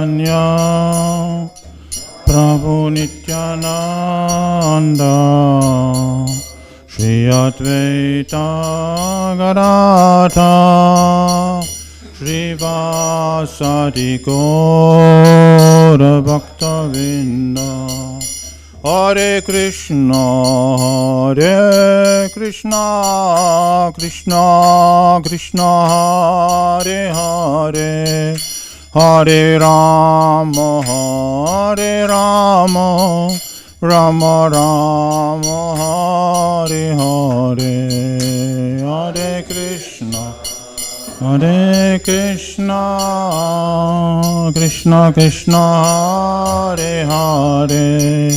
Chaitanya Prabhu Nityananda Shri Advaita Gadadhar Shri Vasadi Gaura Bhakta Vinda Hare Krishna Krishna Krishna Hare Hare Hare Rama Rama Rama Hare Hare Hare Krishna Krishna Krishna Hare Hare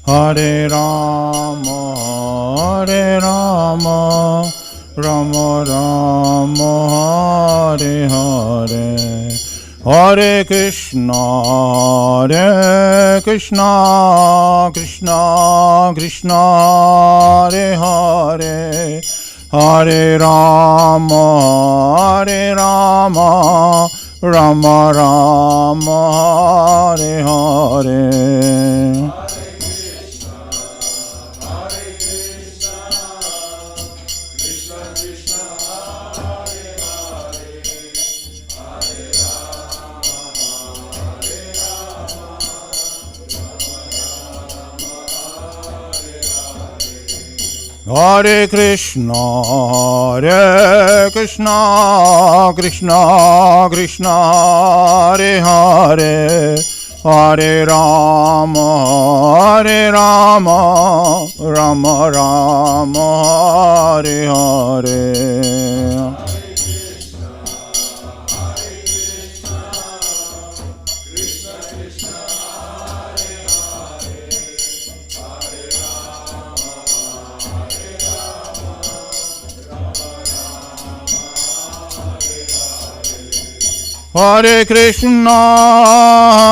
Hare Rama Rama Rama Hare Hare Hare Krishna Krishna Krishna Hare Hare Hare Rama Rama Rama Hare Hare Hare Krishna Krishna Krishna Hare Hare Hare Rama Rama Rama Hare Hare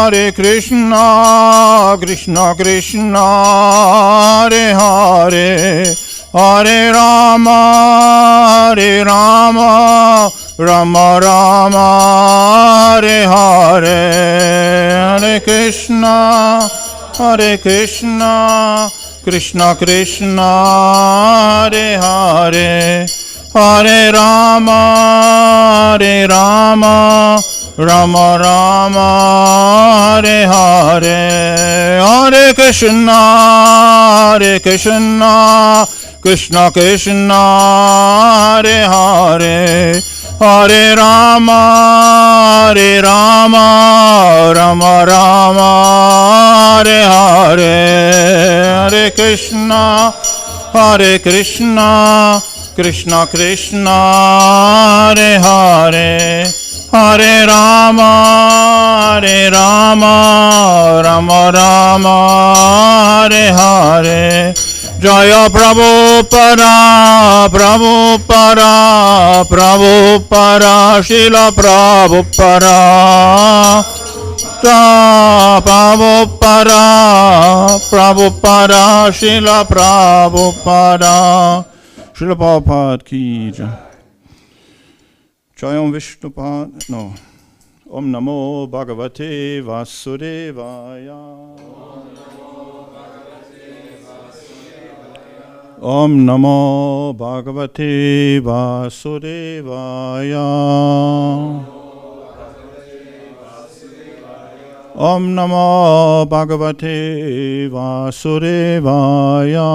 Hare Krishna Krishna Krishna Hare Hare Hare Rama Rama Rama Hare Hare Hare Krishna Krishna Krishna Hare Hare Hare Rama Rama Rama Hare Hare Hare Krishna Krishna Krishna Hare Hare Hare Rama Rama Rama Hare Hare Hare Krishna Krishna Krishna Hare Hare Hare Rama Rama Rama Hare Hare Jaya Prabhupada Srila Prabhupada Prabhupada Srila Prabhupada Srila Prabhupada ki jai. Jayam Vishnupad, no. Om Namo Bhagavate Vasudevaya. Om Namo Bhagavate Vasudevaya. Om Namo Bhagavate Vasudevaya.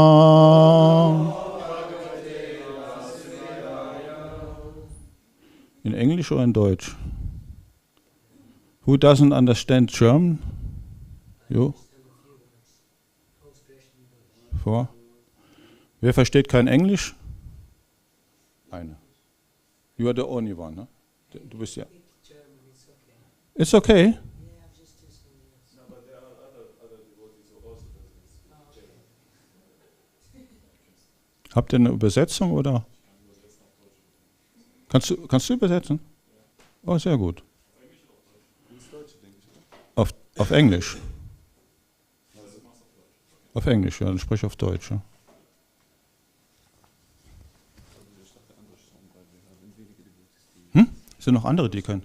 In English or in Deutsch? Who doesn't understand German? You? Vor? Wer versteht kein Englisch? Eine. You are the only one, ne? Du bist ja. It's okay. Habt ihr eine Übersetzung oder? Kannst du übersetzen? Oh, sehr gut. Auf Englisch? Auf Englisch, ja, dann sprich auf Deutsch. Ja. Sind noch andere, die können?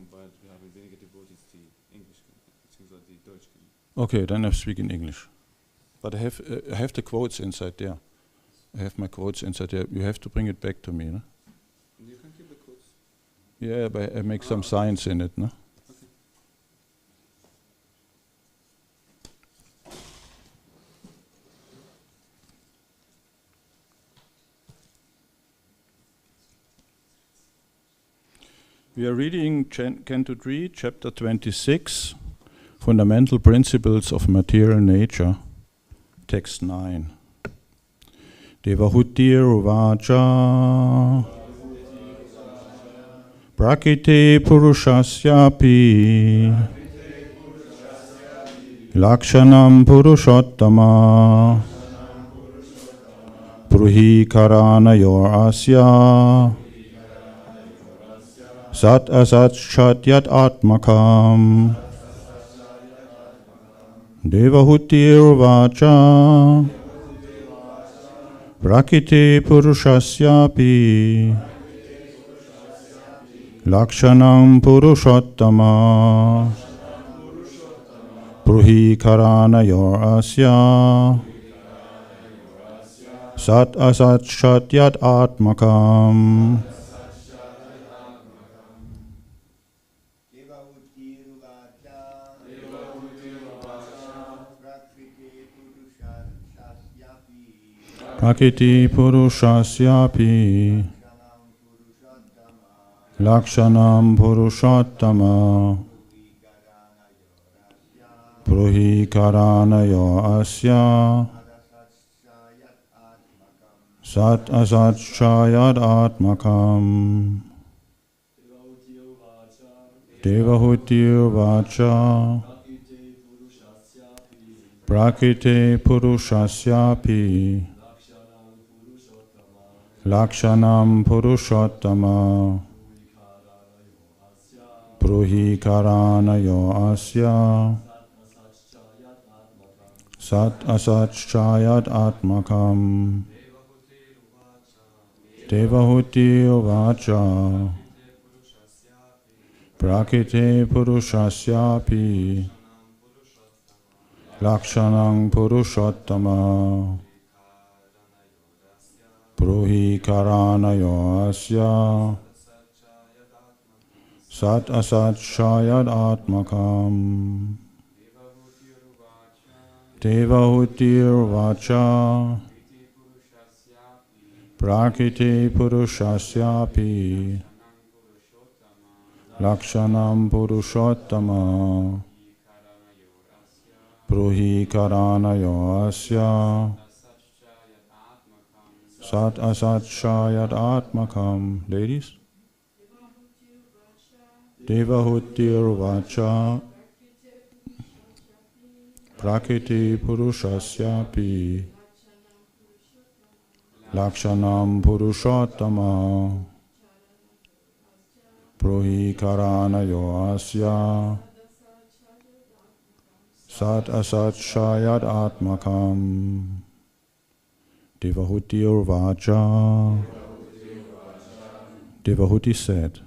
Okay, then I speak in English. But I have the quotes inside there. I have my quotes inside there. You have to bring it back to me, no? You can keep the quotes. Yeah, but I make some signs in it, no? Okay. We are reading Canto 3, Chapter 26, Fundamental Principles of Material Nature, Text 9. Devahutir Uvacha Prakriti Purushasyapi Lakshanam Purushottama Bruhi Karanayor Asya Sat Asat Shatyat Atmakam Devahutir Vacha Prakriti Purushasyapi Lakshanam Purushottama Bruhi Karanayor Asya Sat Asat Shatyat Atmakam Prakriti Purushasyapi Lakshanam Purushottama Bruhi Karanayo Asya Sat Asat Shayat Atmakam Devahutir Vacha Prakriti Purushasyapi Lakshanam Purushottama Bruhi Karanayo Asya Sat Asat Shayat Atmakam Devahuti Vacha Prakriti Purushasyapi Lakshanam Purushottama Bruhi Karanayo Asya Sat Asat Shayat Atmakam Devahutir Vacha Prakriti Purushasyapi Lakshanam Purushottama Bruhi Karanayo Asya Sat Asat Shayat Atmakam. Ladies? Devahutir Vacha Prakriti Purushasyapi Lakshanam Purushottama Bruhi Karanayo Asya Sat Asat Shayat Atmakam Devahutir Vacha. Devahuti said,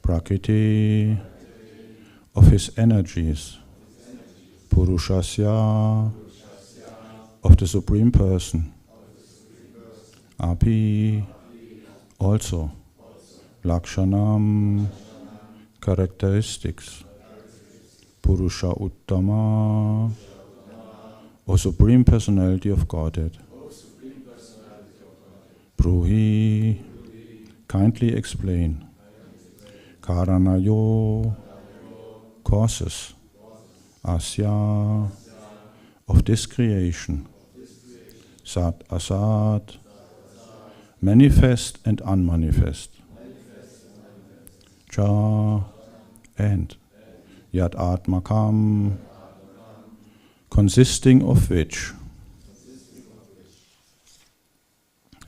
Prakriti of his energies, Purushasya of the Supreme Person, Api also, Lakshanam characteristics, Purusha Uttama, O Supreme Personality of Godhead. Bruhi, kindly explain. Karanayo, causes. Asya, of this creation. Sat Asat, manifest and unmanifest. Cha, and. Yat Atmakam, consisting of which.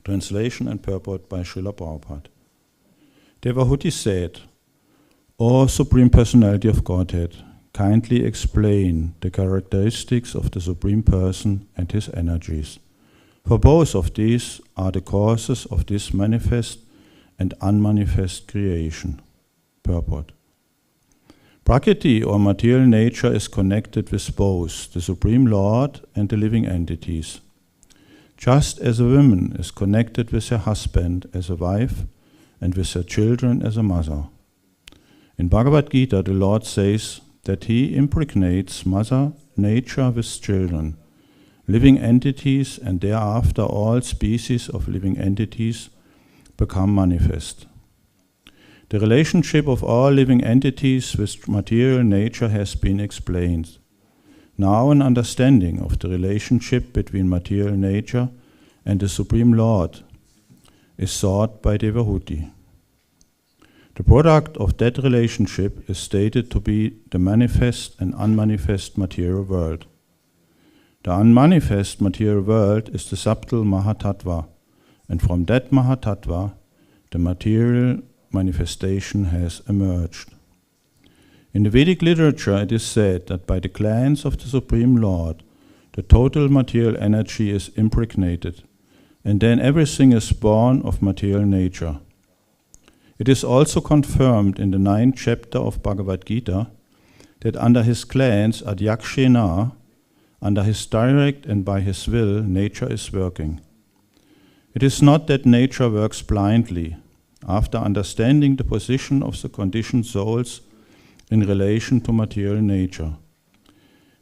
Translation and purport by Srila Prabhupada. Devahuti said, O Supreme Personality of Godhead, kindly explain the characteristics of the Supreme Person and his energies. For both of these are the causes of this manifest and unmanifest creation. Purport. Prakriti, or material nature, is connected with both the Supreme Lord and the living entities. Just as a woman is connected with her husband as a wife and with her children as a mother. In Bhagavad Gita, the Lord says that he impregnates mother nature with children, living entities, and thereafter all species of living entities become manifest. The relationship of all living entities with material nature has been explained. Now an understanding of the relationship between material nature and the Supreme Lord is sought by Devahuti. The product of that relationship is stated to be the manifest and unmanifest material world. The unmanifest material world is the subtle Mahatattva, and from that Mahatattva, the material manifestation has emerged. In the Vedic literature, it is said that by the glance of the Supreme Lord, the total material energy is impregnated, and then everything is born of material nature. It is also confirmed in the 9th chapter of Bhagavad Gita that under his glance, Adyakshena, under his direct and by his will, nature is working. It is not that nature works blindly, after understanding the position of the conditioned souls in relation to material nature.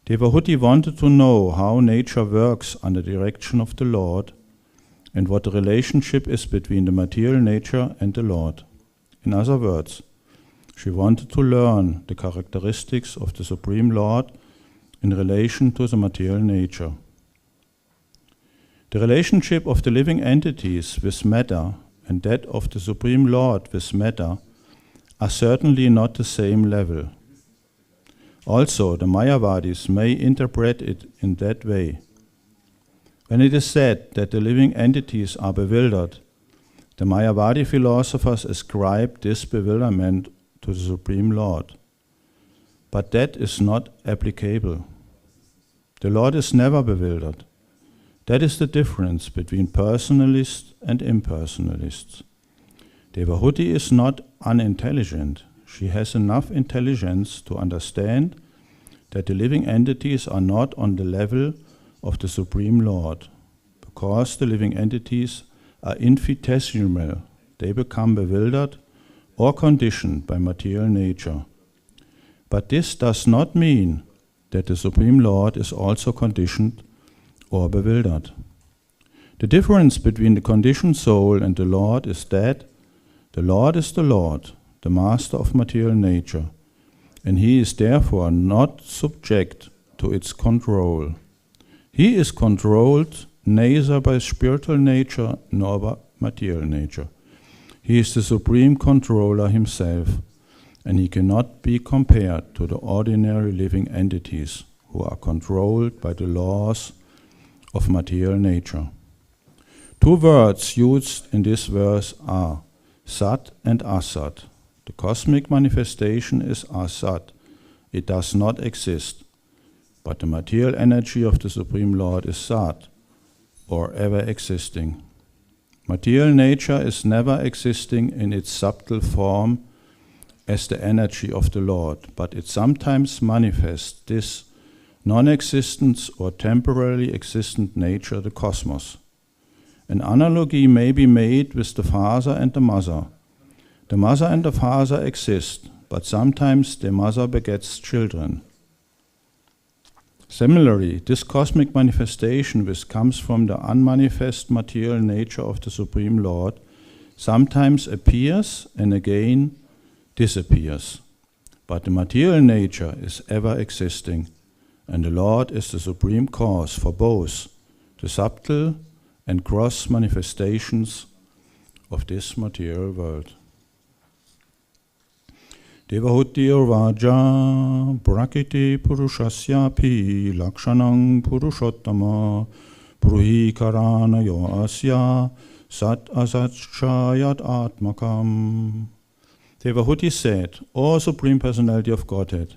Devahuti wanted to know how nature works under the direction of the Lord and what the relationship is between the material nature and the Lord. In other words, she wanted to learn the characteristics of the Supreme Lord in relation to the material nature. The relationship of the living entities with matter and that of the Supreme Lord with matter are certainly not the same level. Also, the Mayavadis may interpret it in that way. When it is said that the living entities are bewildered, the Mayavadi philosophers ascribe this bewilderment to the Supreme Lord. But that is not applicable. The Lord is never bewildered. That is the difference between personalists and impersonalists. Devahuti is not unintelligent. She has enough intelligence to understand that the living entities are not on the level of the Supreme Lord. Because the living entities are infinitesimal, they become bewildered or conditioned by material nature. But this does not mean that the Supreme Lord is also conditioned or bewildered. The difference between the conditioned soul and the Lord is that the Lord is the Lord, the master of material nature, and he is therefore not subject to its control. He is controlled neither by spiritual nature nor by material nature. He is the supreme controller himself, and he cannot be compared to the ordinary living entities who are controlled by the laws of material nature. Two words used in this verse are Sat and Asat. The cosmic manifestation is Asat. It does not exist. But the material energy of the Supreme Lord is Sat, or ever existing. Material nature is never existing in its subtle form as the energy of the Lord, but it sometimes manifests this non-existence or temporarily existent nature, the cosmos. An analogy may be made with the father and the mother. The mother and the father exist, but sometimes the mother begets children. Similarly, this cosmic manifestation which comes from the unmanifest material nature of the Supreme Lord sometimes appears and again disappears. But the material nature is ever existing, and the Lord is the supreme cause for both the subtle and gross manifestations of this material world. Devahuti Vaja Prakriti Purushasyapi Lakshanang Purushottama Pruhi Karana Yo Asya Sat Asat Shayat Atmakam. Devahuti said, O Supreme Personality of Godhead,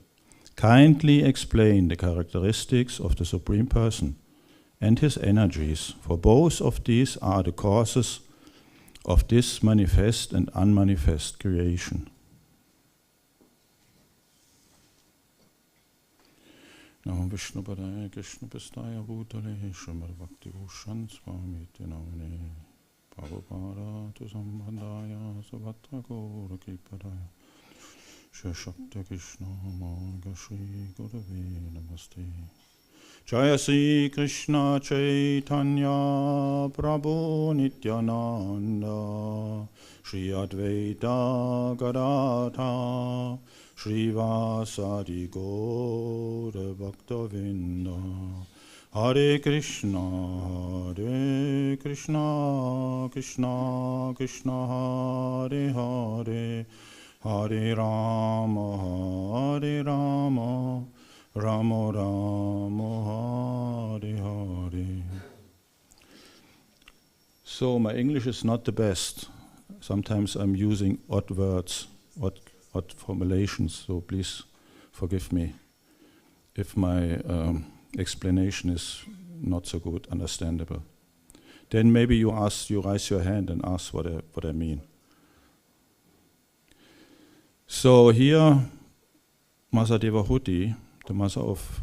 kindly explain the characteristics of the Supreme Person and his energies, for both of these are the causes of this manifest and unmanifest creation. Namo Vishnu Padaya Krishna Pastaya Bhutale Srimad Bhakti Bhushan Swami Namane Prabhupada Tu Sambandaya Savatra Gora Kipadaya Shashakta Krishna Marga Shri Gurave Namaste Jaya Sri Krishna Chaitanya Prabhu Nityananda Shri Advaita Gadadha Shrivasadi Gaura Bhaktavinda Hare Krishna Krishna Krishna Hare Hare Hare Rama Rama Rama Hare Hare. So my English is not the best. Sometimes I'm using odd words, odd formulations, so please forgive me if my explanation is not so good, understandable. Then maybe you raise your hand and ask what I mean. So here, Mother Devahuti, the mother of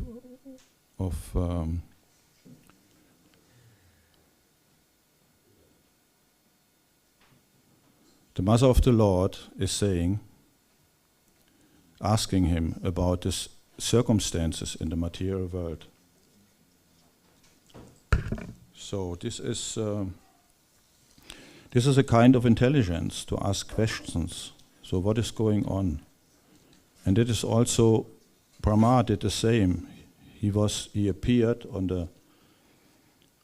the mother of the Lord is saying, asking him about the circumstances in the material world. So this is a kind of intelligence to ask questions. So what is going on? And it is also Brahma did the same. He appeared on the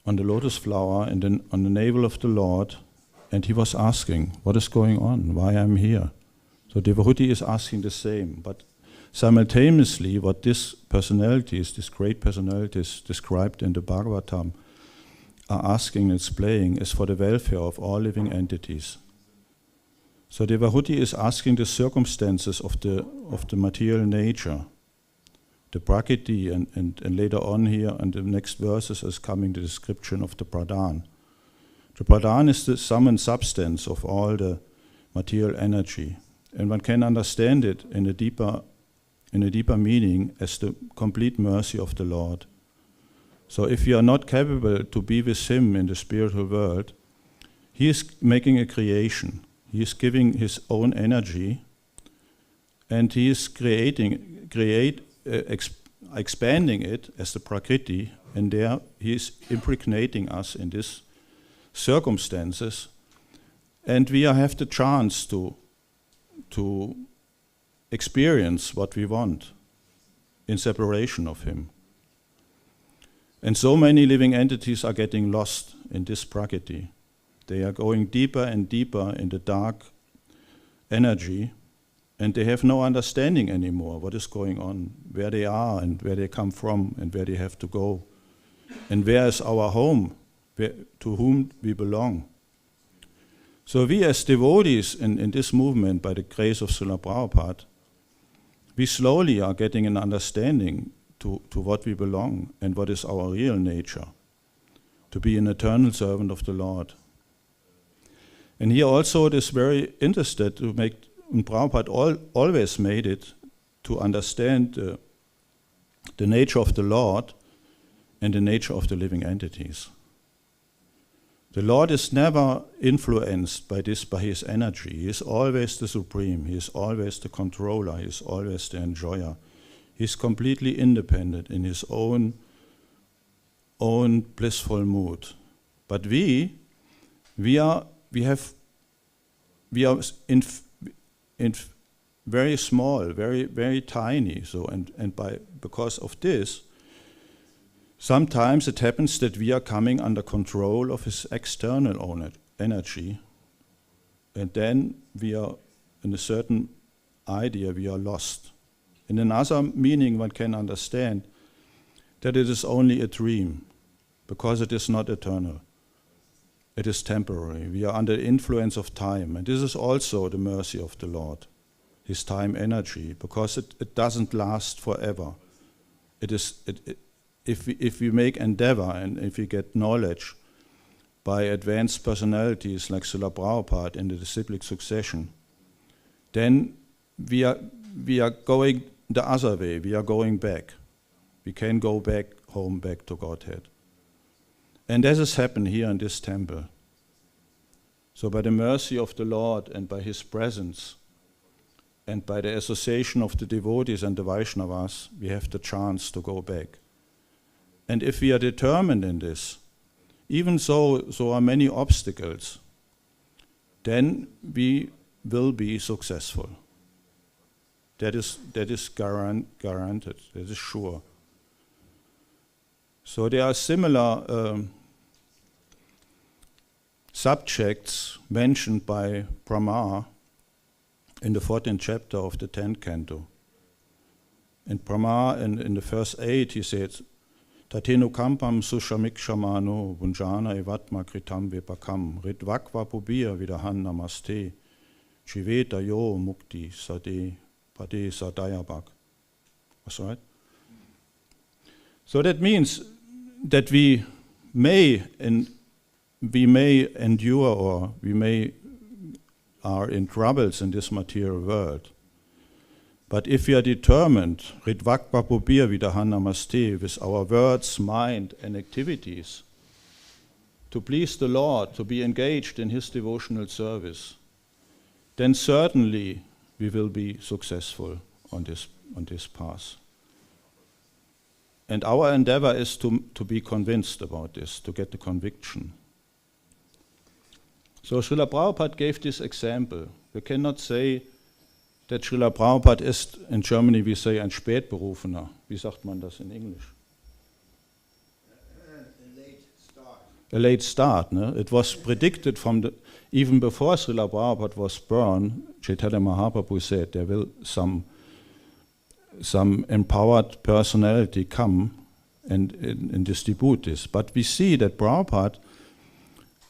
lotus flower and then on the navel of the Lord, and he was asking, what is going on? Why I'm here? So Devahuti is asking the same, but simultaneously what these great personalities described in the Bhagavatam are asking and displaying is for the welfare of all living entities. So Devahuti is asking the circumstances of the material nature, the Prakriti, and later on here in the next verses is coming the description of the Pradhan. The Pradhan is the sum and substance of all the material energy. And one can understand it in a deeper meaning as the complete mercy of the Lord. So if you are not capable to be with Him in the spiritual world, He is making a creation. He is giving His own energy, and He is expanding it as the Prakriti, and there He is impregnating us in these circumstances, and we have the chance to experience what we want in separation of Him. And so many living entities are getting lost in this Prakriti. They are going deeper and deeper in the dark energy, and they have no understanding anymore what is going on, where they are and where they come from and where they have to go, and where is our home, to whom we belong. So we as devotees in this movement, by the grace of Srila Prabhupada, we slowly are getting an understanding to what we belong and what is our real nature, to be an eternal servant of the Lord. And here also it is very interested to make, and Prabhupada always made it, to understand the nature of the Lord and the nature of the living entities. The Lord is never influenced by His energy. He is always the supreme. He is always the controller. He is always the enjoyer. He is completely independent in His own blissful mood. But we are in very small, very very tiny. So because of this, sometimes it happens that we are coming under control of His external energy, and then we are, in a certain idea, we are lost. In another meaning, one can understand that it is only a dream, because it is not eternal. It is temporary. We are under the influence of time, and this is also the mercy of the Lord, His time energy, because it doesn't last forever. If we make endeavor and if we get knowledge by advanced personalities like Srila Prabhupada in the disciplic succession, then we are going the other way. We are going back. We can go back home, back to Godhead. And this has happened here in this temple. So by the mercy of the Lord and by His presence and by the association of the devotees and the Vaishnavas, we have the chance to go back. And if we are determined in this, even so are many obstacles, then we will be successful. That is guaranteed, that is sure. So there are similar subjects mentioned by Brahma in the 14th chapter of the 10th canto. And Brahma, in the verse 8, he says, Tatenu kampam sushamikshmano bunjana evatma kritam vipakam ritvakva pubir vidahan namaste chiveta yo mukti sade pade sadayabak. That's right. So that means that we may endure, or we are in troubles in this material world. But if we are determined, ritvakva pubir vidahan namaste, with our words, mind, and activities, to please the Lord, to be engaged in His devotional service, then certainly we will be successful on this path. And our endeavor is to be convinced about this, to get the conviction. So Srila Prabhupada gave this example. We cannot say that Srila Prabhupada ist, in Germany we say, ein Spätberufener. Wie sagt man das in English? A late start. Ne? It was predicted even before Srila Prabhupada was born. Chaitanya Mahaprabhu said there will some empowered personality come and distribute this. But we see that Prabhupada,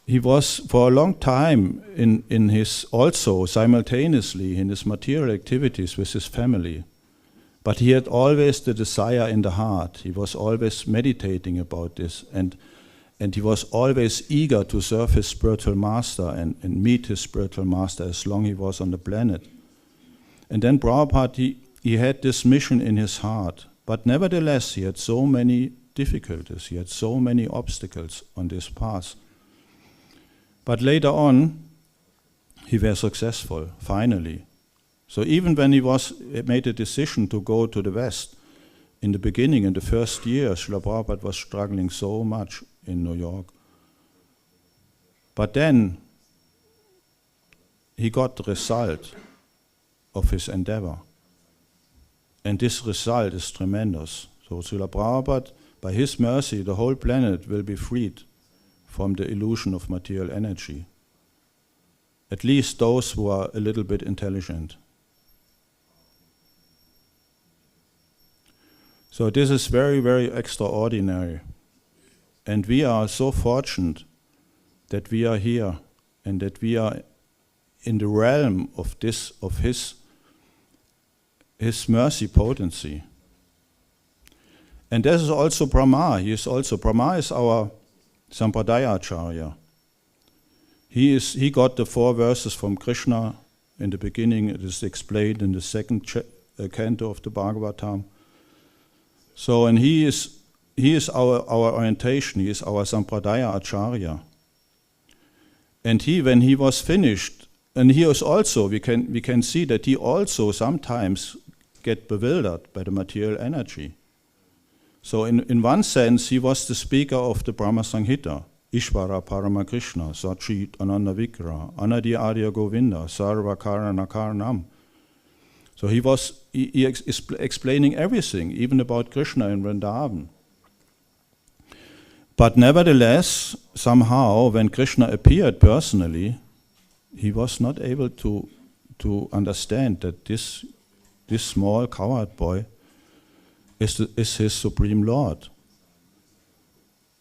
he was for a long time in his, also simultaneously in his material activities with his family. But he had always the desire in the heart. He was always meditating about this, and he was always eager to serve his spiritual master and meet his spiritual master as long he was on the planet. And then Prabhupada, he had this mission in his heart, but nevertheless he had so many difficulties, he had so many obstacles on this path. But later on, he was successful, finally. So even when he made a decision to go to the West, in the beginning, in the first year, Srila Prabhupada was struggling so much in New York. But then, he got the result of his endeavor. And this result is tremendous. So Srila Prabhupada, by his mercy, the whole planet will be freed from the illusion of material energy. At least those who are a little bit intelligent. So this is very, very extraordinary. And we are so fortunate that we are here and that we are in the realm of his mercy potency. And this is also Brahma. Brahma is our Sampradaya Acharya. He got the 4 verses from Krishna in the beginning. It is explained in the 2nd canto of the Bhagavatam. So, and he is our orientation. He is our Sampradaya Acharya. And when he was finished, and he was also, we can see that he also sometimes get bewildered by the material energy. So in one sense, he was the speaker of the Brahma Samhita, Ishvara Parama Krishna, Sachit Ananda Vigra, Anadi Adya Govinda, Sarva Karana Karanam. So he was explaining everything, even about Krishna in Vrindavan. But nevertheless, somehow, when Krishna appeared personally, he was not able to understand that this small cowherd boy is his Supreme Lord.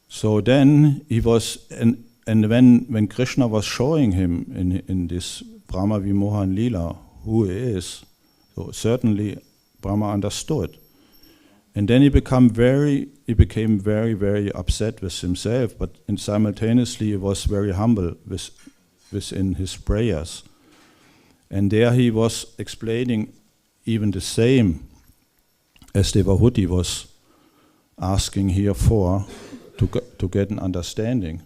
So then he was, and when Krishna was showing him in this Brahma Vimohan Lila who he is, so certainly Brahma understood. And then he became very, very upset with himself, but simultaneously he was very humble within his prayers. And there he was explaining even the same as Devahuti was asking here for to get an understanding.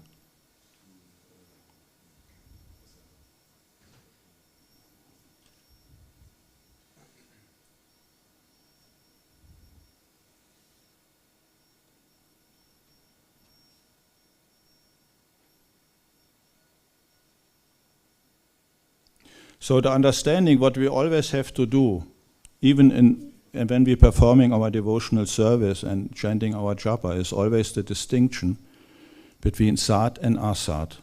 So the understanding what we always have to do, even when we're performing our devotional service and chanting our japa, is always the distinction between sat and asat,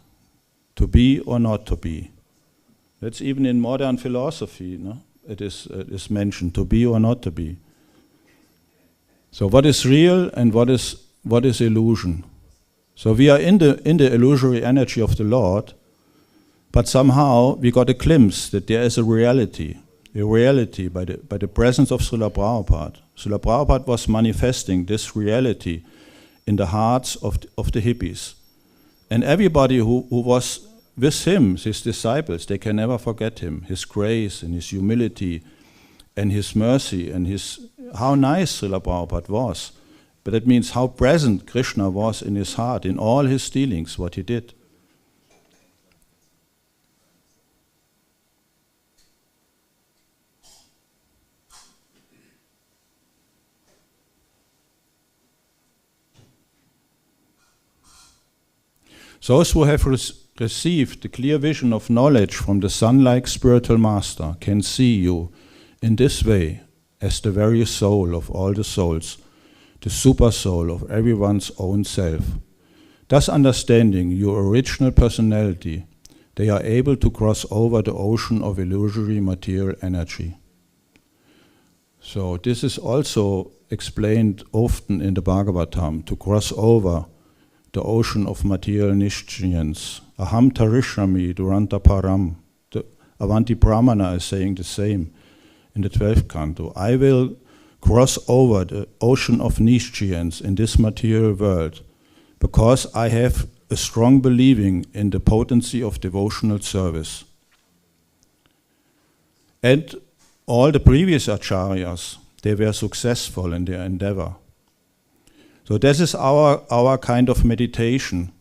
to be or not to be. That's even in modern philosophy, no? It is mentioned, to be or not to be. So what is real and what is illusion? So we are in the illusory energy of the Lord, but somehow we got a glimpse that there is a reality by the presence of Srila Prabhupada. Srila Prabhupada was manifesting this reality in the hearts of the hippies. And everybody who was with him, his disciples, they can never forget him, his grace and his humility and his mercy and how nice Srila Prabhupada was. But that means how present Krishna was in his heart, in all his dealings, what he did. Those who have received the clear vision of knowledge from the sun-like spiritual master can see you in this way as the very soul of all the souls, the super soul of everyone's own self. Thus understanding your original personality, they are able to cross over the ocean of illusory material energy. So this is also explained often in the Bhagavatam, to cross over the ocean of material nishchayans. Aham tarishrami duranta param. The Avanti Brahmana is saying the same in the 12th canto. I will cross over the ocean of nishchayans in this material world because I have a strong believing in the potency of devotional service. And all the previous acharyas, they were successful in their endeavor. So this is our kind of meditation,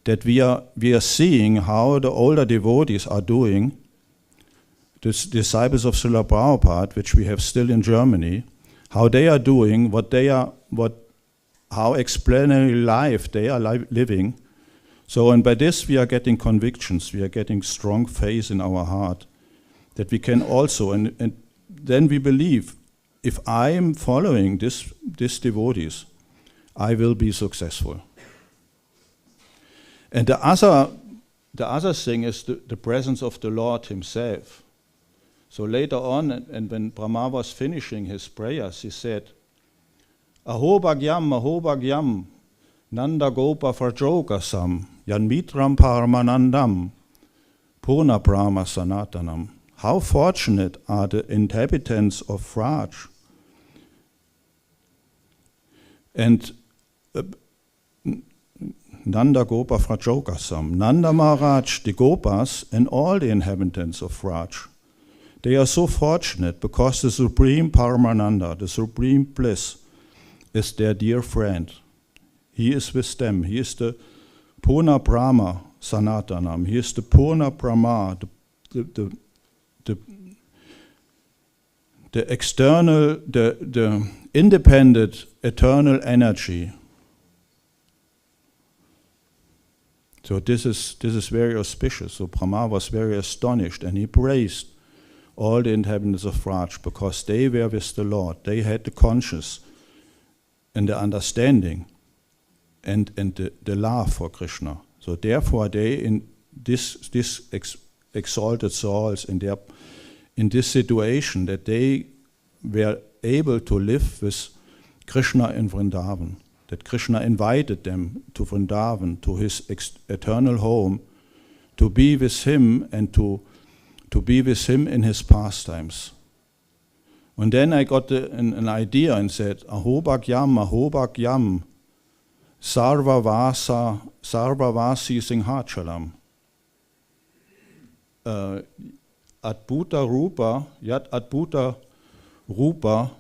that we are seeing how the older devotees are doing, the disciples of Srila Prabhupada, which we have still in Germany, how they are doing, how explanatory life they are living. So, and by this we are getting convictions, we are getting strong faith in our heart, that we can also, and then we believe, if I am following this devotees, I will be successful. And the other thing is the presence of the Lord himself. So later on, and when Brahma was finishing his prayers, he said, Aho bhagyam, nanda gopa vrajokasam, yanmitram paramanandam, purna brahma sanatanam. How fortunate are the inhabitants of Vraj. And Nanda Gopa Vrajokasam, Nanda Maharaj, the Gopas, and all the inhabitants of Vraj, they are so fortunate because the Supreme Paramananda, the Supreme Bliss, is their dear friend. He is with them. He is the Purna Brahma Sanatanam. He is the Purna Brahma, the external, the independent, eternal energy. So this is very auspicious. So Brahma was very astonished, and he praised all the inhabitants of Vraj because they were with the Lord. They had the conscience and the understanding and the love for Krishna. So therefore they, in this exalted souls, in this situation, that they were able to live with Krishna in Vrindavan, that Krishna invited them to Vrindavan, to his eternal home, to be with him and to be with him in his pastimes. And then I got an idea and said, Ahobhagyam, Sarvavasi Simhachalam. Adbhuta Rupa, Yat Adbhuta Rupa,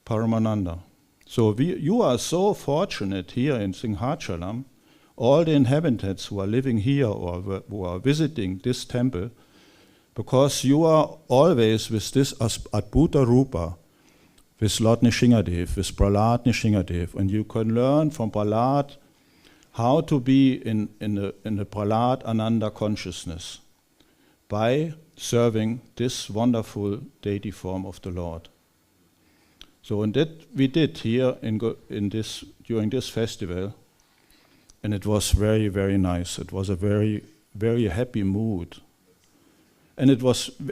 Paramananda. So you are so fortunate here in Simhachalam, all the inhabitants who are living here or who are visiting this temple, because you are always with this Adbhuta Rupa, with Lord Nishingadev, with Prahlad Nishingadev, and you can learn from Prahlad how to be in the Prahlad Ananda consciousness by serving this wonderful deity form of the Lord. So and that we did here during this festival, and it was very, very nice. It was a very, very happy mood. And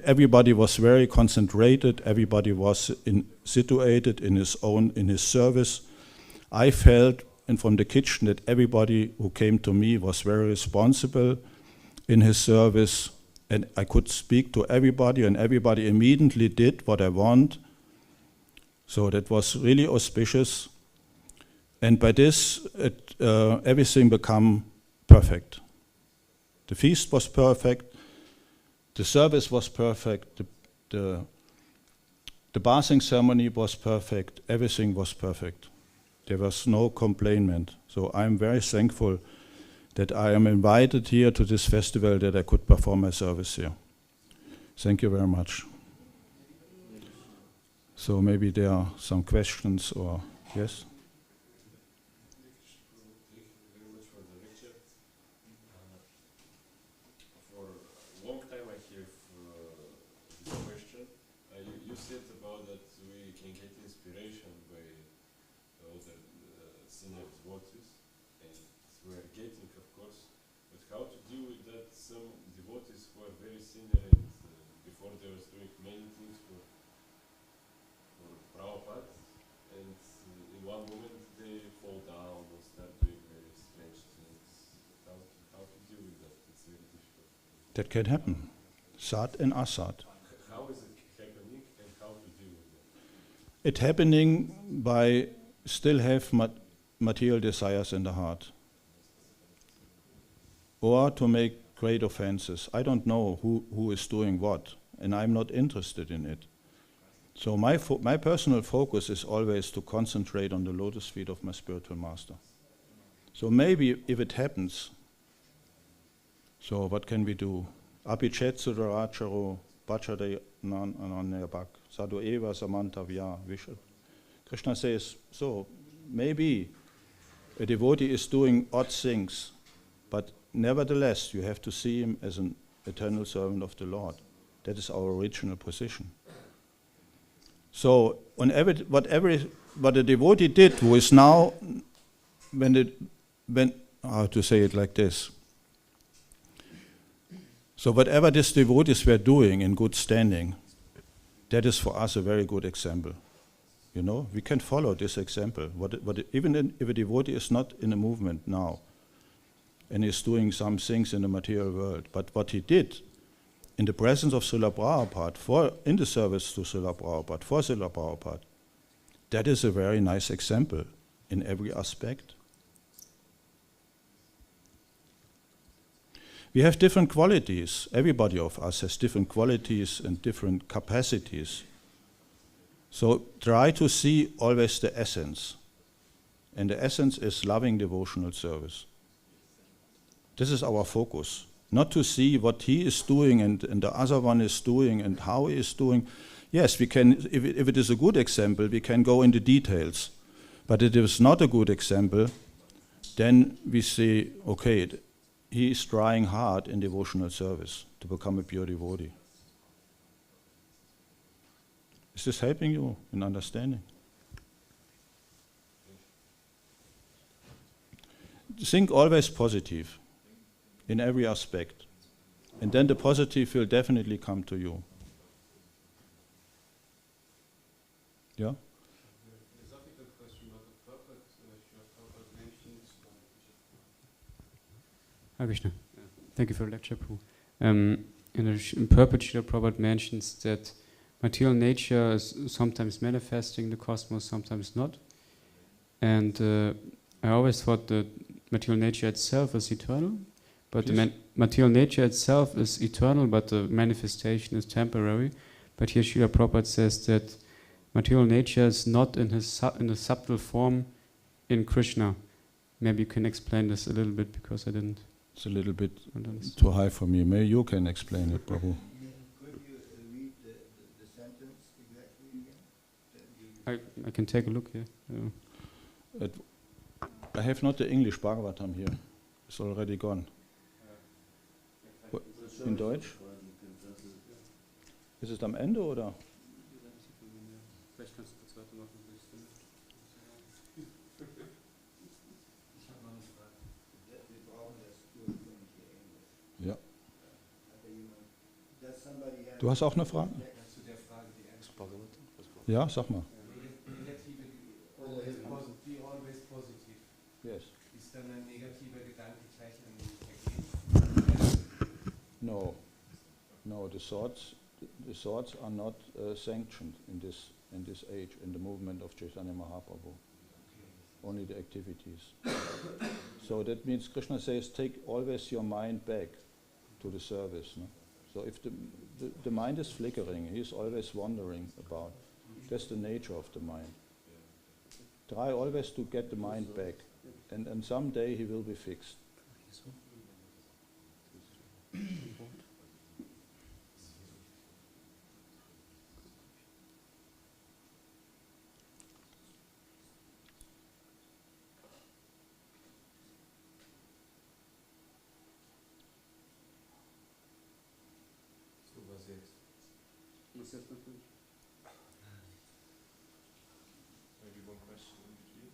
everybody was very concentrated, everybody was situated in his service. I felt, and from the kitchen, that everybody who came to me was very responsible in his service, and I could speak to everybody, and everybody immediately did what I want. So that was really auspicious. And by this, everything became perfect. The feast was perfect. The service was perfect, the bathing ceremony was perfect, everything was perfect. There was no complaint. So I'm very thankful that I am invited here to this festival, that I could perform my service here. Thank you very much. So maybe there are some questions or yes? That can happen. Sat and Asat. How is it happening and how to deal with it? It's happening by still have material desires in the heart. Or to make great offenses. I don't know who is doing what, and I'm not interested in it. So my personal focus is always to concentrate on the lotus feet of my spiritual master. So maybe if it happens, so what can we do? Apichet sudaracharo bachade nananyabak sadhu eva samanta vya vishad. Krishna says, so maybe a devotee is doing odd things, but nevertheless you have to see him as an eternal servant of the Lord. That is our original position. So what a devotee did, who is now, how to say it like this. So whatever these devotees were doing in good standing, that is for us a very good example. You know, we can follow this example. Even if a devotee is not in a movement now, and is doing some things in the material world, but what he did in the presence of Srila Prabhupada, in the service to Srila Prabhupada, for Srila Prabhupada, that is a very nice example in every aspect. We have different qualities. Everybody of us has different qualities and different capacities. So try to see always the essence. And the essence is loving devotional service. This is our focus. Not to see what he is doing and the other one is doing and how he is doing. Yes, we can. If it is a good example, we can go into details. But if it is not a good example, then we say, okay, he is trying hard in devotional service to become a pure devotee. Is this helping you in understanding? Think always positive in every aspect. And then the positive will definitely come to you. Yeah? Philosophical question about the purpose. Prabhupada mentions. Hi Vishnu. Thank you for the lecture, Prabhu. In the purport, Srila Prabhupada mentions that material nature is sometimes manifesting the cosmos, sometimes not. And I always thought that material nature itself is eternal, but the material nature itself is eternal, but the manifestation is temporary. But here Srila Prabhupada says that material nature is not in in a subtle form in Krishna. Maybe you can explain this a little bit because I didn't It's a little bit understand. too high for me. Maybe you can explain it, Prabhu. Could you read the sentence exactly again? I can take a look here. I have not the English Bhagavatam here. It's already gone. In Deutsch? Ist es am Ende oder? Vielleicht kannst du kurz weitermachen. Ich habe noch eine Frage. Wir brauchen das ursprüngliche Englisch. Ja. Hat da jemand? Does somebody have Du hast auch eine Frage? Zu der Frage, die erste. Ja, sag mal. Negative, die always positive. Yes. Ist dann ein negativer Gedanke gleich ein Ergebnis? No. No, the thoughts are not sanctioned in this age, in the movement of Chaitanya Mahaprabhu. Only the activities. So that means Krishna says, take always your mind back to the service. No? So if the mind is flickering, he is always wandering about. That's the nature of the mind. Try always to get the mind back, and someday he will be fixed. So was jetzt. Maybe one question in between.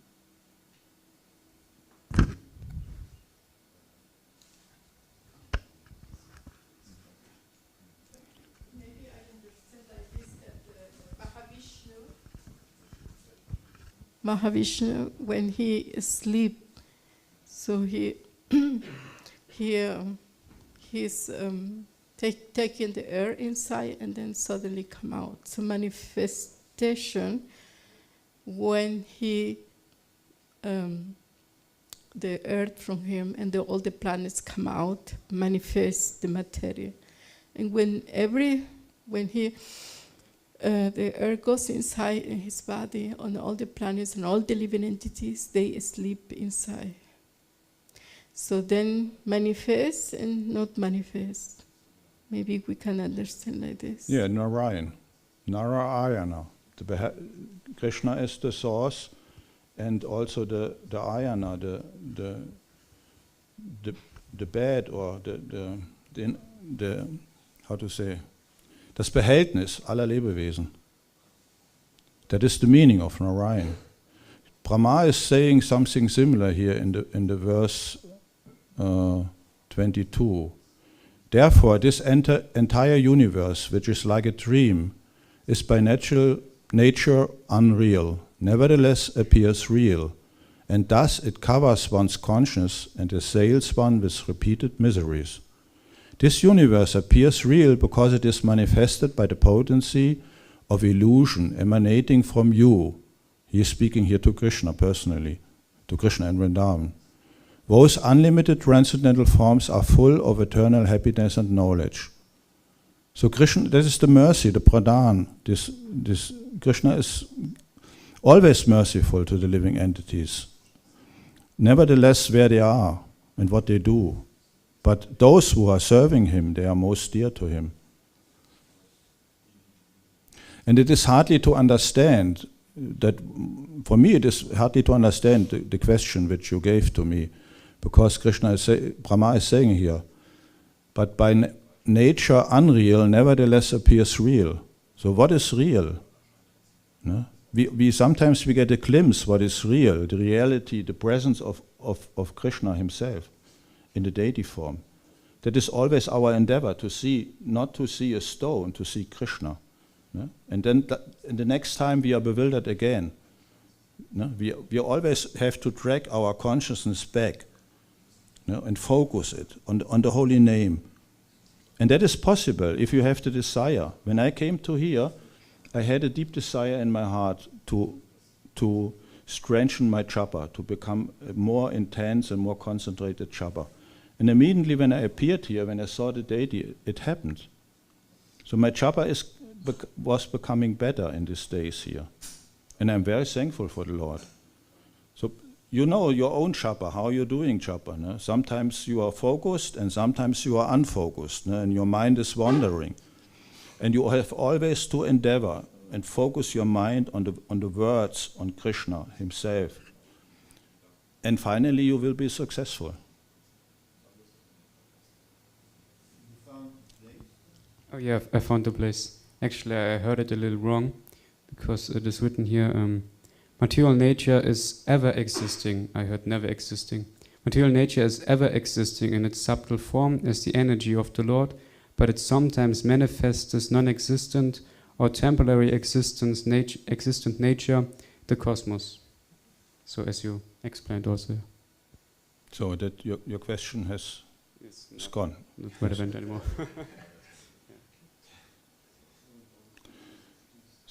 Maybe I understand like this that Mahavishnu, when he is asleep, so he's taking the air inside and then suddenly come out. So manifestation when the earth from him and all the planets come out, manifest the material. And when the earth goes inside in his body, on all the planets and all the living entities, they sleep inside. So then manifest and not manifest. Maybe we can understand like this. Yeah, Narayan. Narayana. Krishna is the source, and also the ayana, the bed, or the how to say, das Behältnis aller Lebewesen. That is the meaning of Narayan. Brahma is saying something similar here in the verse 22. Therefore, this entire universe, which is like a dream, is by nature unreal, nevertheless appears real, and thus it covers one's conscience and assails one with repeated miseries. This universe appears real because it is manifested by the potency of illusion emanating from you. He is speaking here to Krishna personally, to Krishna and Vrindavan. Those unlimited transcendental forms are full of eternal happiness and knowledge. So Krishna, that is the mercy, the pradhan. This Krishna is always merciful to the living entities, nevertheless where they are and what they do. But those who are serving him, they are most dear to him. And it is hardly to understand that, for me it is hardly to understand the question which you gave to me, because Brahma is saying here, but by nature unreal nevertheless appears real. So what is real? No? We sometimes we get a glimpse what is real, the reality, the presence of Krishna himself in the deity form. That is always our endeavor, to see, not to see a stone, to see Krishna. No? And then in the next time we are bewildered again. No? We always have to drag our consciousness back, no? And focus it on the holy name. And that is possible if you have the desire. When I came to here, I had a deep desire in my heart to strengthen my japa, to become a more intense and more concentrated japa. And immediately when I appeared here, when I saw the deity, it happened. So my japa is was becoming better in these days here. And I'm very thankful for the Lord. So you know your own japa, how you're doing japa. No? Sometimes you are focused and sometimes you are unfocused, no? And your mind is wandering. And you have always to endeavor and focus your mind on the words, on Krishna himself. And finally you will be successful. You found the place? Oh yeah, I found the place. Actually, I heard it a little wrong, because it is written here, material nature is ever existing. I heard never existing. Material nature is ever existing in its subtle form as the energy of the Lord, but it sometimes manifests as non-existent or temporary existent nature, the cosmos. So as you explained also. So that your question is gone. Not relevant anymore.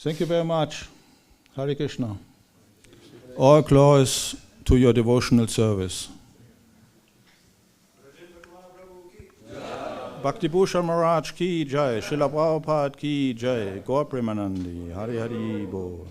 Thank you very much. Hare Krishna. All glories to your devotional service. Bhakti Bhushan Maharaj ki jai, Srila Prabhupada ki jai, Gaur Premanandi, Hari Hari Bol.